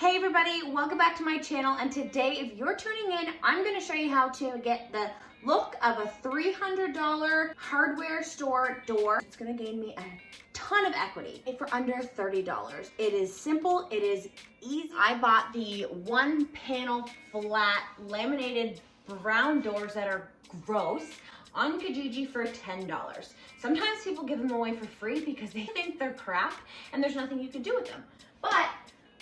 Hey everybody, welcome back to my channel, and today if you're tuning in, I'm going to show you how to get the look of a $300 hardware store door. It's going to gain me a ton of equity for under $30. It is simple, it is easy. I bought the one panel flat laminated brown doors that are gross on Kijiji for $10. Sometimes people give them away for free because they think they're crap and there's nothing you can do with them. But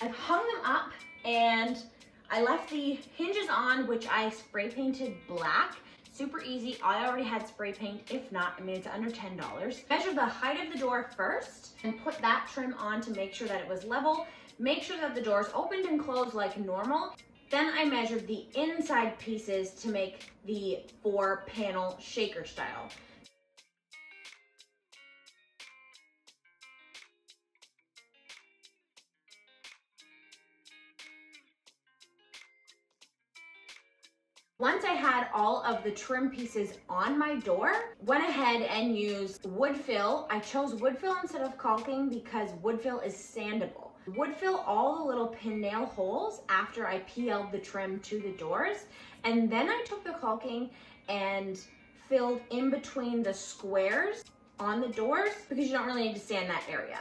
I've hung them up and I left the hinges on, which I spray painted black. Super easy. I already had spray paint. If not, I mean, it's under $10. Measure the height of the door first and put that trim on to make sure that it was level. Make sure that the doors opened and closed like normal. Then I measured the inside pieces to make the 4-panel shaker style. Once I had all of the trim pieces on my door, went ahead and used wood fill. I chose wood fill instead of caulking because wood fill is sandable. Wood fill all the little pin nail holes after I peeled the trim to the doors, and then I took the caulking and filled in between the squares on the doors because you don't really need to sand that area.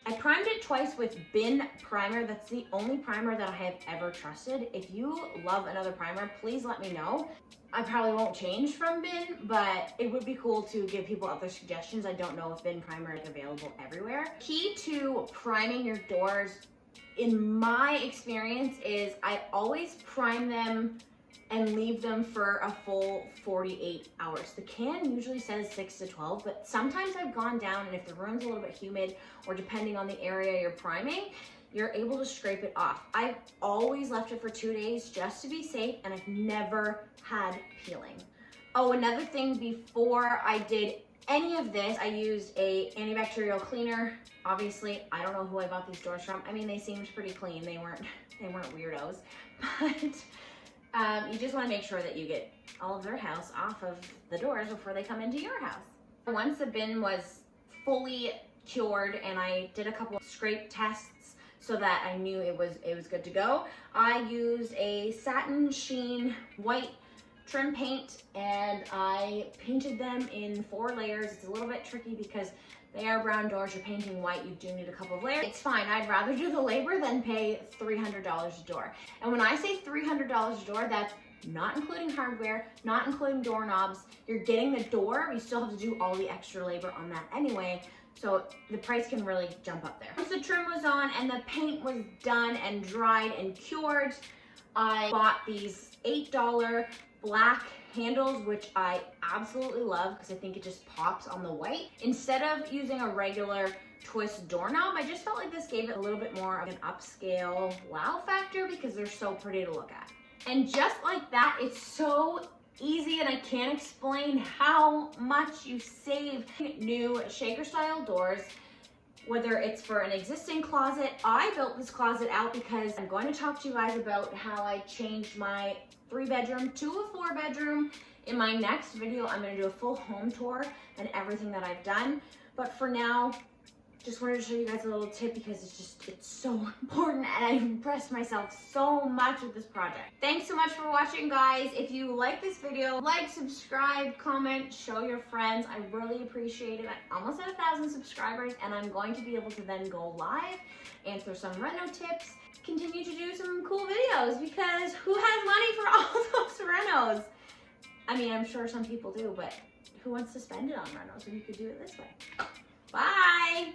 I primed it twice with Bin primer. That's the only primer that I have ever trusted. If you love another primer, please let me know. I probably won't change from Bin, but it would be cool to give people other suggestions. I don't know if Bin primer is available everywhere. Key to priming your doors, in my experience, is I always prime them and leave them for a full 48 hours. The can usually says 6 to 12, but sometimes I've gone down, and if the room's a little bit humid or depending on the area you're priming, you're able to scrape it off. I've always left it for 2 days just to be safe, and I've never had peeling. Oh, another thing, before I did any of this, I used a antibacterial cleaner. Obviously, I don't know who I bought these doors from. I mean, they seemed pretty clean. They weren't weirdos, but you just want to make sure that you get all of their house off of the doors before they come into your house. Once the bin was fully cured and I did a couple of scrape tests so that I knew it was good to go, I used a satin sheen white trim paint and I painted them in 4 layers. It's a little bit tricky because they are brown doors, you're painting white, you do need a couple of layers. It's fine, I'd rather do the labor than pay $300 a door. And when I say $300 a door, that's not including hardware, not including doorknobs. You're getting the door, you still have to do all the extra labor on that anyway, so the price can really jump up there. Once the trim was on and the paint was done and dried and cured, I bought these $8 black handles, which I absolutely love because I think it just pops on the white. Instead of using a regular twist doorknob, I just felt like this gave it a little bit more of an upscale wow factor because they're so pretty to look at. And just like that, it's so easy, and I can't explain how much you save. New shaker style doors, whether it's for an existing closet. I built this closet out because I'm going to talk to you guys about how I changed my 3-bedroom to a 4-bedroom. In my next video, I'm going to do a full home tour and everything that I've done. But for now, just wanted to show you guys a little tip because it's so important, and I impressed myself so much with this project. Thanks so much for watching, guys. If you like this video, like, subscribe, comment, show your friends. I really appreciate it. I almost had 1,000 subscribers, and I'm going to be able to then go live, answer some reno tips, continue to do some cool videos, because who has money for all those renos? I mean, I'm sure some people do, but who wants to spend it on renos when you could do it this way? Bye!